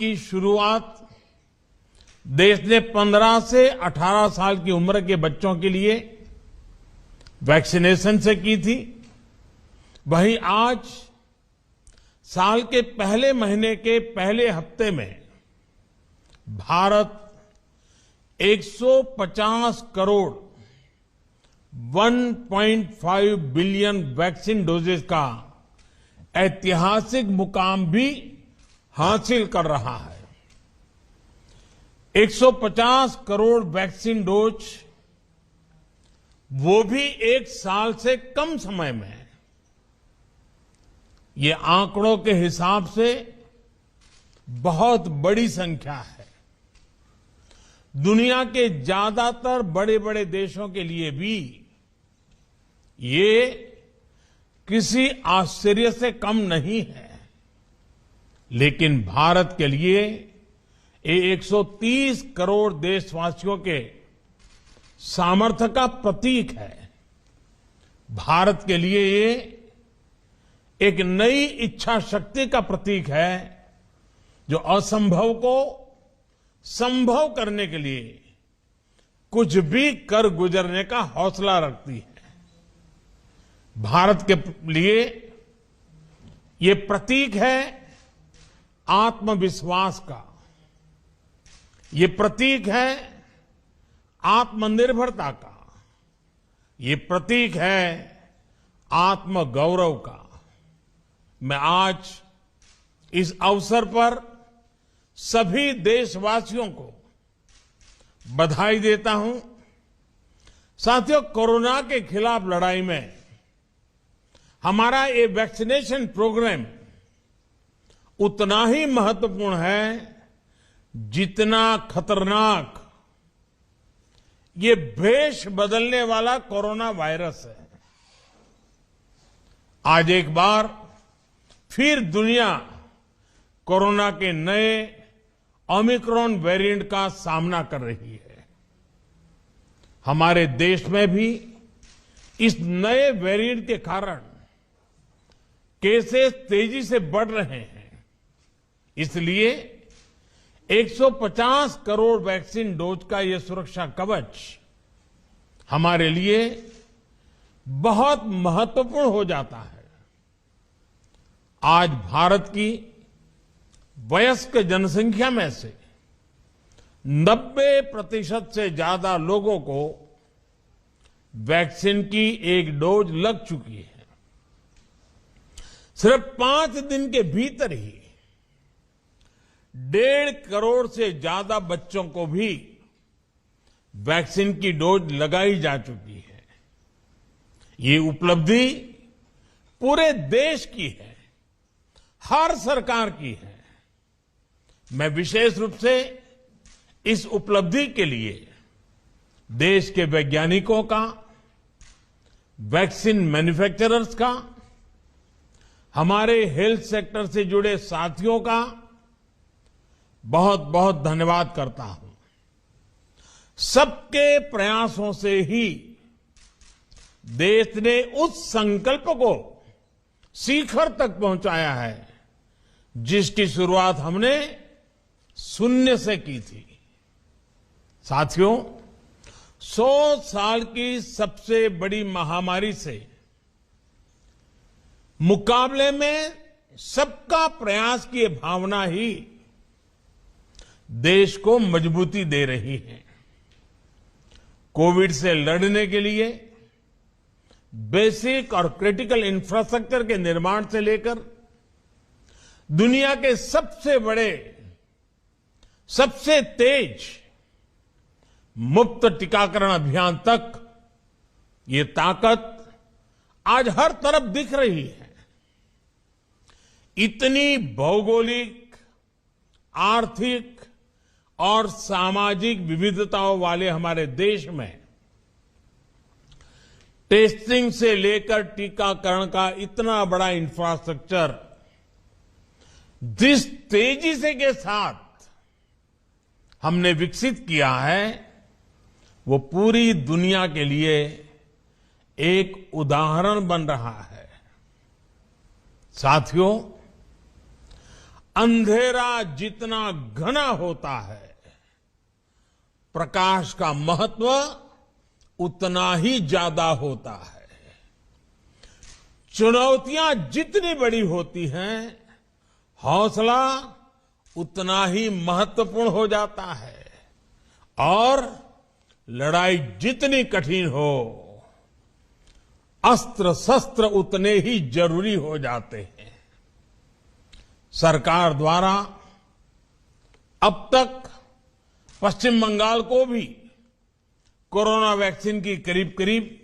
की शुरुआत देश ने 15 से 18 साल की उम्र के बच्चों के लिए वैक्सीनेशन से की थी। वहीं आज साल के पहले महीने के पहले हफ्ते में Bharat 150 crore 1.5 billion vaccine doses का ऐतिहासिक मुकाम भी हासिल कर रहा है। 150 करोड़ वैक्सीन डोज, वो भी एक साल से कम समय में। ये आंकड़ों के हिसाब से बहुत बड़ी संख्या है। दुनिया के ज्यादातर बड़े बड़े देशों के लिए भी ये किसी आश्चर्य से कम नहीं है, लेकिन भारत के लिए ये 130 करोड़ देशवासियों के सामर्थ्य का प्रतीक है। भारत के लिए ये एक नई इच्छा शक्ति का प्रतीक है, जो असंभव को संभव करने के लिए कुछ भी कर गुजरने का हौसला रखती है। भारत के लिए ये प्रतीक है आत्मविश्वास का, ये प्रतीक है आत्मनिर्भरता का, ये प्रतीक है आत्मगौरव का। मैं आज इस अवसर पर सभी देशवासियों को बधाई देता हूं। साथियों, कोरोना के खिलाफ लड़ाई में हमारा ये वैक्सीनेशन प्रोग्राम उतना ही महत्वपूर्ण है जितना खतरनाक ये भेष बदलने वाला कोरोना वायरस है। आज एक बार फिर दुनिया कोरोना के नए ओमिक्रॉन वेरिएंट का सामना कर रही है। हमारे देश में भी इस नए वेरिएंट के कारण केसेस तेजी से बढ़ रहे हैं। इसलिए 150 करोड़ वैक्सीन डोज का यह सुरक्षा कवच हमारे लिए बहुत महत्वपूर्ण हो जाता है। आज भारत की वयस्क जनसंख्या में से 90% से ज्यादा लोगों को वैक्सीन की एक डोज लग चुकी है। सिर्फ 5 दिन के भीतर ही 1.5 करोड़ से ज्यादा बच्चों को भी वैक्सीन की डोज लगाई जा चुकी है। ये उपलब्धि पूरे देश की है, हर सरकार की है। मैं विशेष रूप से इस उपलब्धि के लिए देश के वैज्ञानिकों का, वैक्सीन मैन्युफैक्चरर्स का, हमारे हेल्थ सेक्टर से जुड़े साथियों का बहुत बहुत धन्यवाद करता हूं। सबके प्रयासों से ही देश ने उस संकल्प को शिखर तक पहुंचाया है जिसकी शुरुआत हमने शून्य से की थी। साथियों, 100 साल की सबसे बड़ी महामारी से मुकाबले में सबका प्रयास की भावना ही देश को मजबूती दे रही है। कोविड से लड़ने के लिए बेसिक और क्रिटिकल इंफ्रास्ट्रक्चर के निर्माण से लेकर दुनिया के सबसे बड़े, सबसे तेज मुफ्त टीकाकरण अभियान तक ये ताकत आज हर तरफ दिख रही है। इतनी भौगोलिक, आर्थिक और सामाजिक विविधताओं वाले हमारे देश में टेस्टिंग से लेकर टीकाकरण का इतना बड़ा इंफ्रास्ट्रक्चर जिस तेजी से के साथ हमने विकसित किया है, वो पूरी दुनिया के लिए एक उदाहरण बन रहा है। साथियों, अंधेरा जितना घना होता है, प्रकाश का महत्व उतना ही ज्यादा होता है। चुनौतियां जितनी बड़ी होती हैं, हौसला उतना ही महत्वपूर्ण हो जाता है और लड़ाई जितनी कठिन हो, अस्त्र शस्त्र उतने ही जरूरी हो जाते हैं। सरकार द्वारा अब तक पश्चिम बंगाल को भी कोरोना वैक्सीन की करीब करीब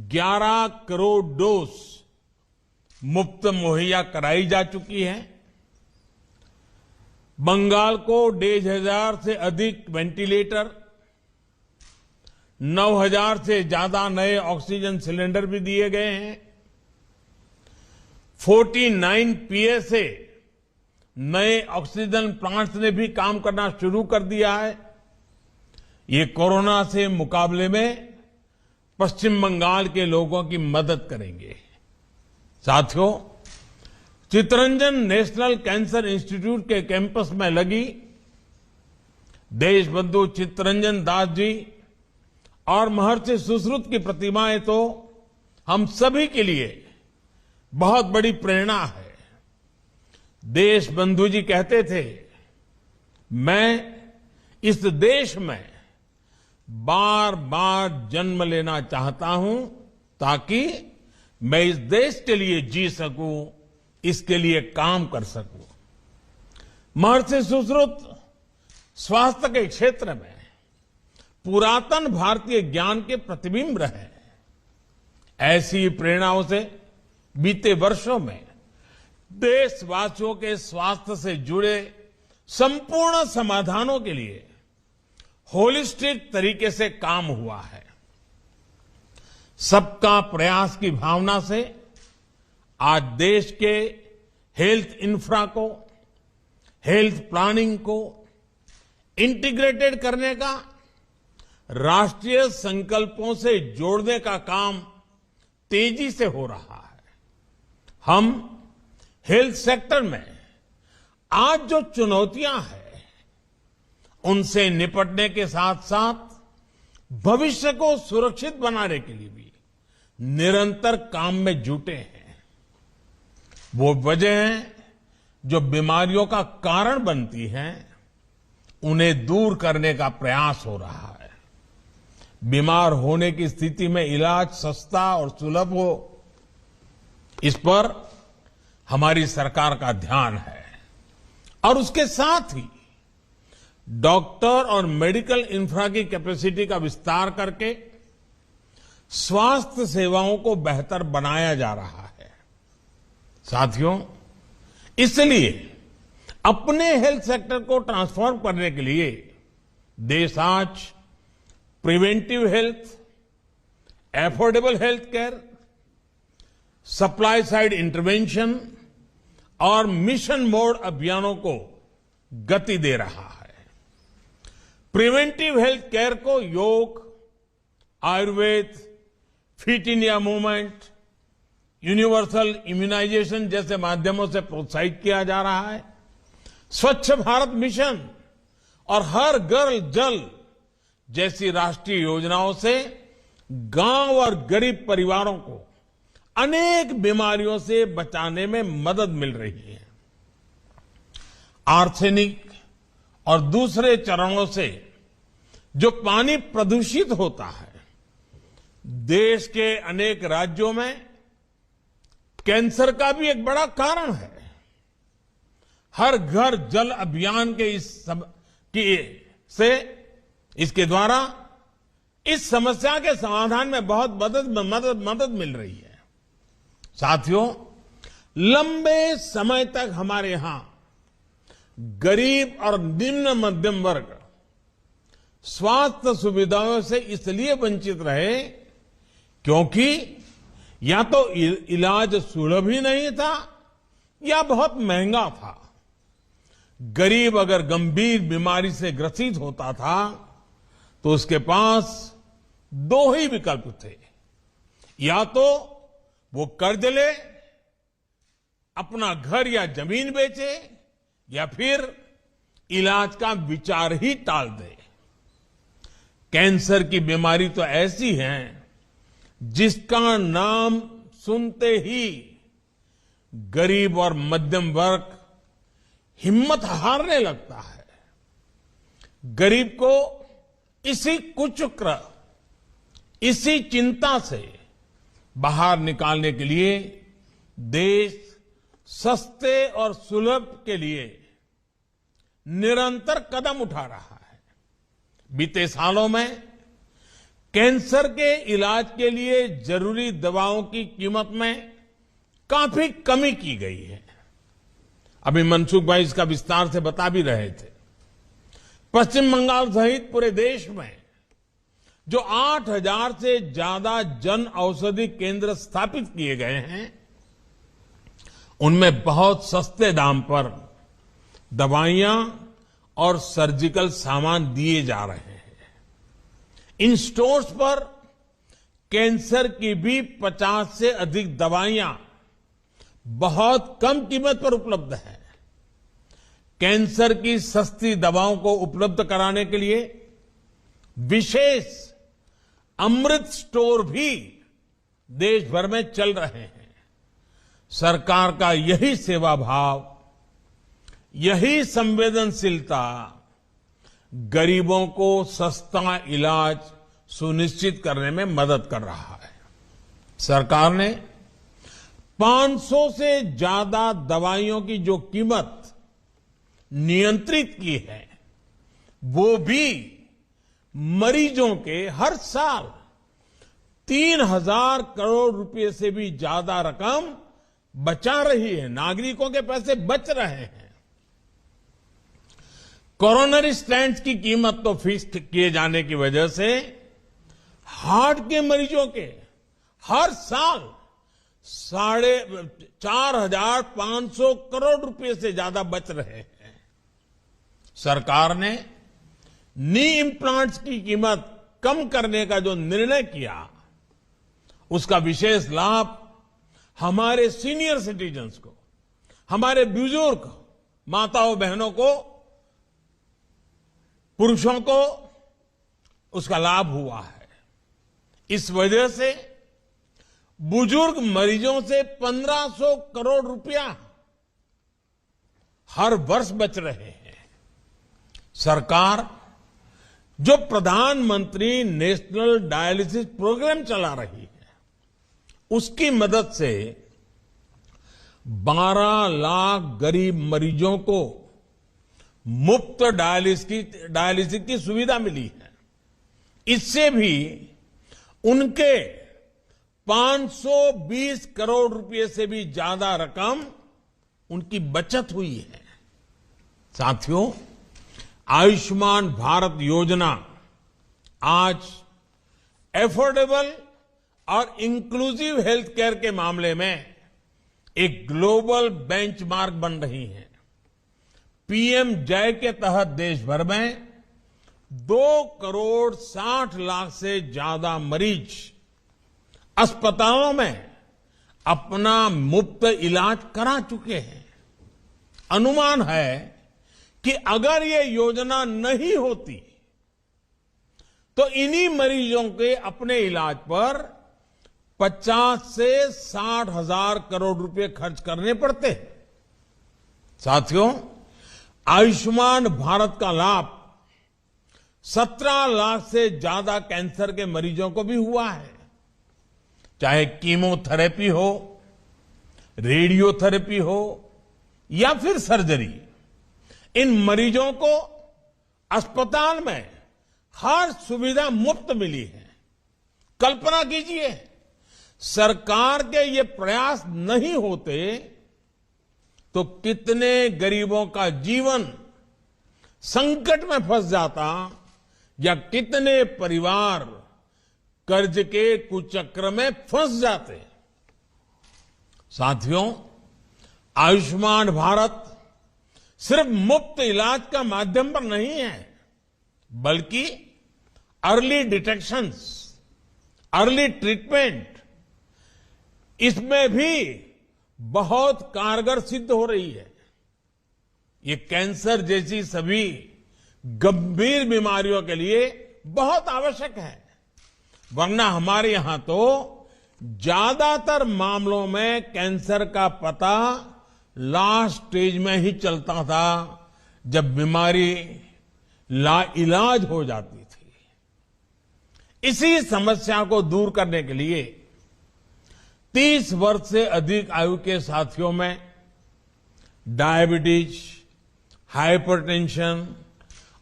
11 करोड़ डोज मुफ्त मुहैया कराई जा चुकी है। बंगाल को 1,500 से अधिक वेंटिलेटर, 9,000 से ज्यादा नए ऑक्सीजन सिलेंडर भी दिए गए हैं। 49 पीएसए नए ऑक्सीजन प्लांट्स ने भी काम करना शुरू कर दिया है। ये कोरोना से मुकाबले में पश्चिम बंगाल के लोगों की मदद करेंगे। साथियों, चितरंजन नेशनल कैंसर इंस्टीट्यूट के कैंपस में लगी देशबंधु चितरंजन दास जी और महर्षि सुश्रुत की प्रतिमाएं तो हम सभी के लिए बहुत बड़ी प्रेरणा है। देशबंधु जी कहते थे, मैं इस देश में बार बार जन्म लेना चाहता हूं ताकि मैं इस देश के लिए जी सकूं, इसके लिए काम कर सकूं। महर्षि सुश्रुत स्वास्थ्य के क्षेत्र में पुरातन भारतीय ज्ञान के प्रतिबिंब रहे। ऐसी प्रेरणाओं से बीते वर्षों में देशवासियों के स्वास्थ्य से जुड़े संपूर्ण समाधानों के लिए होलिस्टिक तरीके से काम हुआ है। सबका प्रयास की भावना से आज देश के हेल्थ इंफ्रा को, हेल्थ प्लानिंग को इंटीग्रेटेड करने का, राष्ट्रीय संकल्पों से जोड़ने का काम तेजी से हो रहा है। हम हेल्थ सेक्टर में आज जो चुनौतियां हैं, उनसे निपटने के साथ साथ भविष्य को सुरक्षित बनाने के लिए भी निरंतर काम में जुटे हैं। वो वजह हैं जो बीमारियों का कारण बनती हैं, उन्हें दूर करने का प्रयास हो रहा है। बीमार होने की स्थिति में इलाज सस्ता और सुलभ हो, इस पर हमारी सरकार का ध्यान है। और उसके साथ ही डॉक्टर और मेडिकल इंफ्रा की कैपेसिटी का विस्तार करके स्वास्थ्य सेवाओं को बेहतर बनाया जा रहा है। साथियों, इसलिए अपने हेल्थ सेक्टर को ट्रांसफॉर्म करने के लिए देश आज preventive health, affordable health care, supply side intervention और मिशन मोड अभियानों को गति दे रहा है। प्रिवेंटिव हेल्थ केयर को yoga, Ayurveda, fit India movement, universal immunisation जैसे माध्यमों से प्रोत्साहित किया जा रहा है। स्वच्छ भारत मिशन और हर घर जल जैसी राष्ट्रीय योजनाओं से गांव और गरीब परिवारों को अनेक बीमारियों से बचाने में मदद मिल रही है। आर्सेनिक और दूसरे चरणों से जो पानी प्रदूषित होता है, देश के अनेक राज्यों में कैंसर का भी एक बड़ा कारण है। हर घर जल अभियान के इसके द्वारा इस समस्या के समाधान में बहुत मदद मिल रही है। साथियों, लंबे समय तक हमारे यहां गरीब और निम्न मध्यम वर्ग स्वास्थ्य सुविधाओं से इसलिए वंचित रहे क्योंकि या तो इलाज सुलभ ही नहीं था या बहुत महंगा था। गरीब अगर गंभीर बीमारी से ग्रसित होता था तो उसके पास दो ही विकल्प थे, या तो वो कर्ज ले, अपना घर या जमीन बेचे, या फिर इलाज का विचार ही टाल दे। कैंसर की बीमारी तो ऐसी है जिसका नाम सुनते ही गरीब और मध्यम वर्ग हिम्मत हारने लगता है। गरीब को इसी कुचक्र, इसी चिंता से बाहर निकालने के लिए देश सस्ते और सुलभ के लिए निरंतर कदम उठा रहा है। बीते सालों में कैंसर के इलाज के लिए जरूरी दवाओं की कीमत में काफी कमी की गई है। अभी मनसुख भाई इसका विस्तार से बता भी रहे थे। पश्चिम बंगाल सहित पूरे देश में जो 8,000 से ज्यादा जन औषधि केंद्र स्थापित किए गए हैं, उनमें बहुत सस्ते दाम पर दवाइयां और सर्जिकल सामान दिए जा रहे हैं। इन स्टोर्स पर कैंसर की भी 50 से अधिक दवाइयां बहुत कम कीमत पर उपलब्ध है। कैंसर की सस्ती दवाओं को उपलब्ध कराने के लिए विशेष अमृत स्टोर भी देश भर में चल रहे हैं। सरकार का यही सेवा भाव, यही संवेदनशीलता गरीबों को सस्ता इलाज सुनिश्चित करने में मदद कर रहा है। सरकार ने 500 से ज्यादा दवाइयों की जो कीमत नियंत्रित की है, वो भी मरीजों के हर साल 3,000 करोड़ रुपए से भी ज्यादा रकम बचा रही है। नागरिकों के पैसे बच रहे हैं। कोरोनरी स्टेंट्स की कीमत तो फिक्स किए जाने की वजह से हार्ट के मरीजों के हर साल 4,500 करोड़ रुपए से ज्यादा बच रहे हैं। सरकार ने नी इम्प्लांट्स की कीमत कम करने का जो निर्णय किया, उसका विशेष लाभ हमारे सीनियर सिटीजन्स को, हमारे बुजुर्ग माताओं बहनों को, पुरुषों को उसका लाभ हुआ है। इस वजह से बुजुर्ग मरीजों से 1,500 करोड़ रुपया हर वर्ष बच रहे हैं। सरकार जो प्रधानमंत्री नेशनल डायलिसिस प्रोग्राम चला रही है, उसकी मदद से 12 लाख गरीब मरीजों को मुफ्त डायलिसिस की सुविधा मिली है। इससे भी उनके 520 करोड़ रुपए से भी ज्यादा रकम उनकी बचत हुई है। साथियों, आयुष्मान भारत योजना आज एफोर्डेबल और इंक्लूसिव हेल्थ केयर के मामले में एक ग्लोबल बेंचमार्क बन रही है। पीएम जय के तहत देश भर में 2,60,00,000 से ज्यादा मरीज अस्पतालों में अपना मुफ्त इलाज करा चुके हैं। अनुमान है कि अगर ये योजना नहीं होती तो इन्हीं मरीजों के अपने इलाज पर 50 से 60,000 करोड़ रुपए खर्च करने पड़ते। साथियों, आयुष्मान भारत का लाभ 17 लाख से ज्यादा कैंसर के मरीजों को भी हुआ है। चाहे कीमोथेरेपी हो, रेडियोथेरेपी हो या फिर सर्जरी, इन मरीजों को अस्पताल में हर सुविधा मुफ्त मिली है। कल्पना कीजिए, सरकार के ये प्रयास नहीं होते तो कितने गरीबों का जीवन संकट में फंस जाता या कितने परिवार कर्ज के कुचक्र में फंस जाते। साथियों, आयुष्मान भारत सिर्फ मुफ्त इलाज का माध्यम पर नहीं है, बल्कि अर्ली डिटेक्शंस, अर्ली ट्रीटमेंट, इसमें भी बहुत कारगर सिद्ध हो रही है। ये कैंसर जैसी सभी गंभीर बीमारियों के लिए बहुत आवश्यक है। वरना हमारे यहां तो ज्यादातर मामलों में कैंसर का पता लास्ट स्टेज में ही चलता था, जब बीमारी लाइलाज हो जाती थी। इसी समस्या को दूर करने के लिए 30 वर्ष से अधिक आयु के साथियों में डायबिटीज, हाइपरटेंशन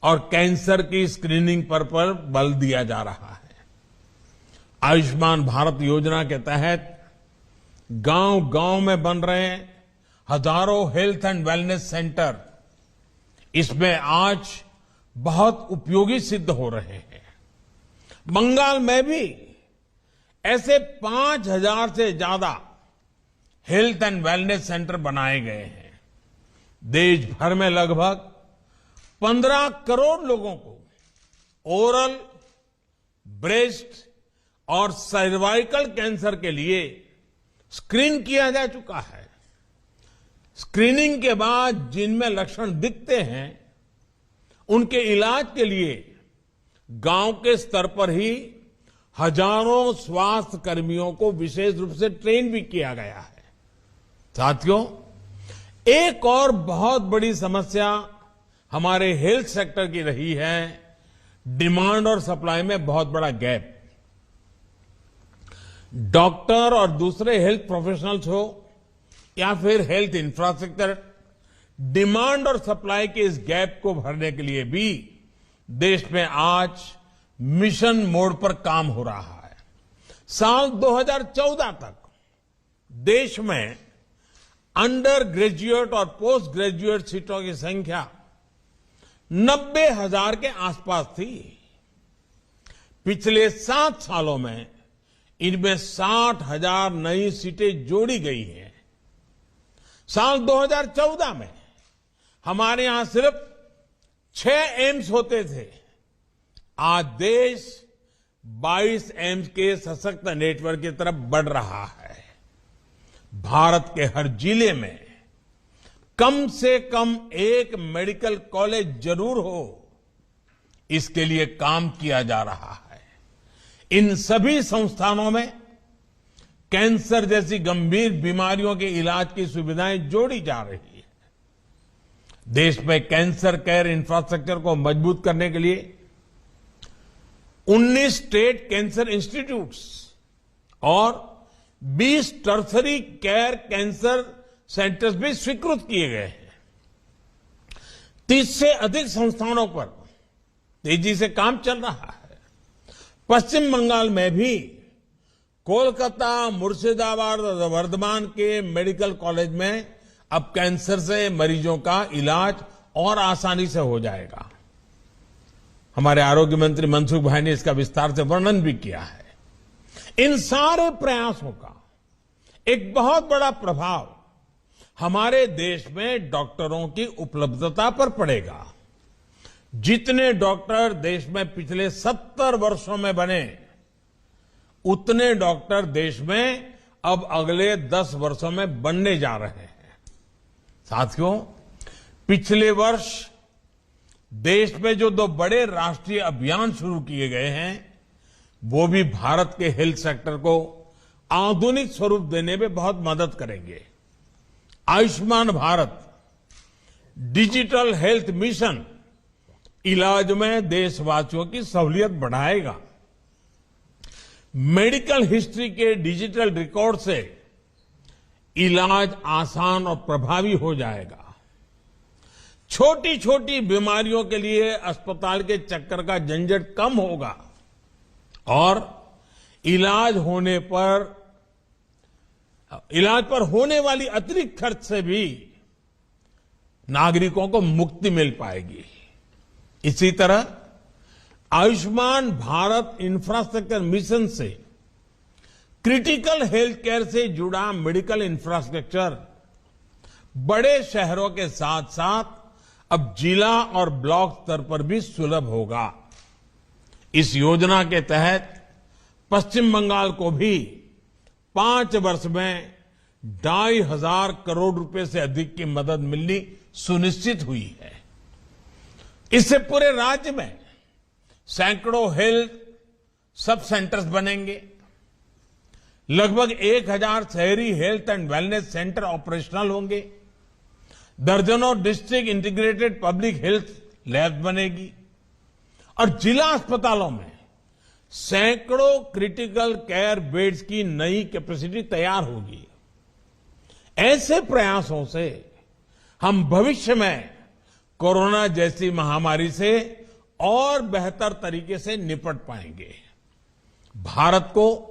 और कैंसर की स्क्रीनिंग पर बल दिया जा रहा है। आयुष्मान भारत योजना के तहत गांव-गांव में बन रहे हजारों हेल्थ एंड वेलनेस सेंटर इसमें आज बहुत उपयोगी सिद्ध हो रहे हैं। बंगाल में भी ऐसे 5000 से ज्यादा हेल्थ एंड वेलनेस सेंटर बनाए गए हैं। देश भर में लगभग 15 करोड़ लोगों को ओरल, ब्रेस्ट और सर्वाइकल कैंसर के लिए स्क्रीन किया जा चुका है। स्क्रीनिंग के बाद जिनमें लक्षण दिखते हैं, उनके इलाज के लिए गांव के स्तर पर ही हजारों स्वास्थ्य कर्मियों को विशेष रूप से ट्रेन भी किया गया है। साथियों, एक और बहुत बड़ी समस्या हमारे हेल्थ सेक्टर की रही है डिमांड और सप्लाई में बहुत बड़ा गैप। डॉक्टर और दूसरे हेल्थ प्रोफेशनल्स हो या फिर हेल्थ इंफ्रास्ट्रक्चर, डिमांड और सप्लाई के इस गैप को भरने के लिए भी देश में आज मिशन मोड पर काम हो रहा है। साल 2014 तक देश में अंडर ग्रेजुएट और पोस्ट ग्रेजुएट सीटों की संख्या 90,000 के आसपास थी। पिछले 7 सालों में इनमें 60,000 नई सीटें जोड़ी गई हैं। साल 2014 में हमारे यहां सिर्फ 6 एम्स होते थे। आज देश 22 एम्स के सशक्त नेटवर्क की तरफ बढ़ रहा है। भारत के हर जिले में कम से कम एक मेडिकल कॉलेज जरूर हो, इसके लिए काम किया जा रहा है। इन सभी संस्थानों में कैंसर जैसी गंभीर बीमारियों के इलाज की सुविधाएं जोड़ी जा रही है। देश में कैंसर केयर इंफ्रास्ट्रक्चर को मजबूत करने के लिए 19 स्टेट कैंसर इंस्टीट्यूट्स और 20 टर्सरी केयर कैंसर सेंटर्स भी स्वीकृत किए गए हैं। 30 से अधिक संस्थानों पर तेजी से काम चल रहा है। पश्चिम बंगाल में भी कोलकाता, मुर्शिदाबाद और वर्धमान के मेडिकल कॉलेज में अब कैंसर से मरीजों का इलाज और आसानी से हो जाएगा। हमारे आरोग्य मंत्री मनसुख भाई ने इसका विस्तार से वर्णन भी किया है। इन सारे प्रयासों का एक बहुत बड़ा प्रभाव हमारे देश में डॉक्टरों की उपलब्धता पर पड़ेगा। जितने डॉक्टर देश में पिछले 70 वर्षों में बने, उतने डॉक्टर देश में अब अगले 10 वर्षों में बनने जा रहे हैं। साथियों, पिछले वर्ष देश में जो 2 बड़े राष्ट्रीय अभियान शुरू किए गए हैं, वो भी भारत के हेल्थ सेक्टर को आधुनिक स्वरूप देने में बहुत मदद करेंगे। Ayushman Bharat digital health mission इलाज में देशवासियों की सहूलियत बढ़ाएगा। मेडिकल हिस्ट्री के डिजिटल रिकॉर्ड से इलाज आसान और प्रभावी हो जाएगा। छोटी छोटी बीमारियों के लिए अस्पताल के चक्कर का झंझट कम होगा और इलाज पर होने वाली अतिरिक्त खर्च से भी नागरिकों को मुक्ति मिल पाएगी। इसी तरह आयुष्मान भारत इंफ्रास्ट्रक्चर मिशन से क्रिटिकल हेल्थ केयर से जुड़ा मेडिकल इंफ्रास्ट्रक्चर बड़े शहरों के साथ साथ अब जिला और ब्लॉक स्तर पर भी सुलभ होगा। इस योजना के तहत पश्चिम बंगाल को भी 5 वर्ष में 2,500 करोड़ रुपए से अधिक की मदद मिलनी सुनिश्चित हुई है। इससे पूरे राज्य में सैकड़ों हेल्थ सब सेंटर्स बनेंगे। लगभग 1000 शहरी health and wellness centre operational होंगे। दर्जनों district integrated public health lab बनेगी और जिला अस्पतालों में सैकड़ों क्रिटिकल केयर बेड्स की नई कैपेसिटी तैयार होगी। ऐसे प्रयासों से हम भविष्य में कोरोना जैसी महामारी से और बेहतर तरीके से निपट पाएंगे। भारत को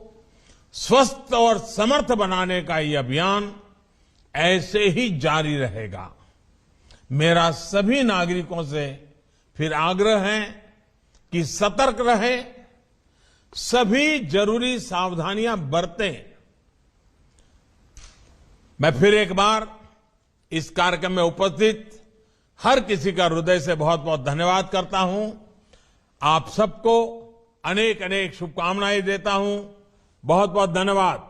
स्वस्थ और समर्थ बनाने का ये अभियान ऐसे ही जारी रहेगा। मेरा सभी नागरिकों से फिर आग्रह है कि सतर्क रहें, सभी जरूरी सावधानियां बरतें। मैं फिर एक बार इस कार्यक्रम में उपस्थित हर किसी का हृदय से बहुत बहुत धन्यवाद करता हूं। आप सबको अनेक अनेक शुभकामनाएं देता हूं। बहुत बहुत धन्यवाद।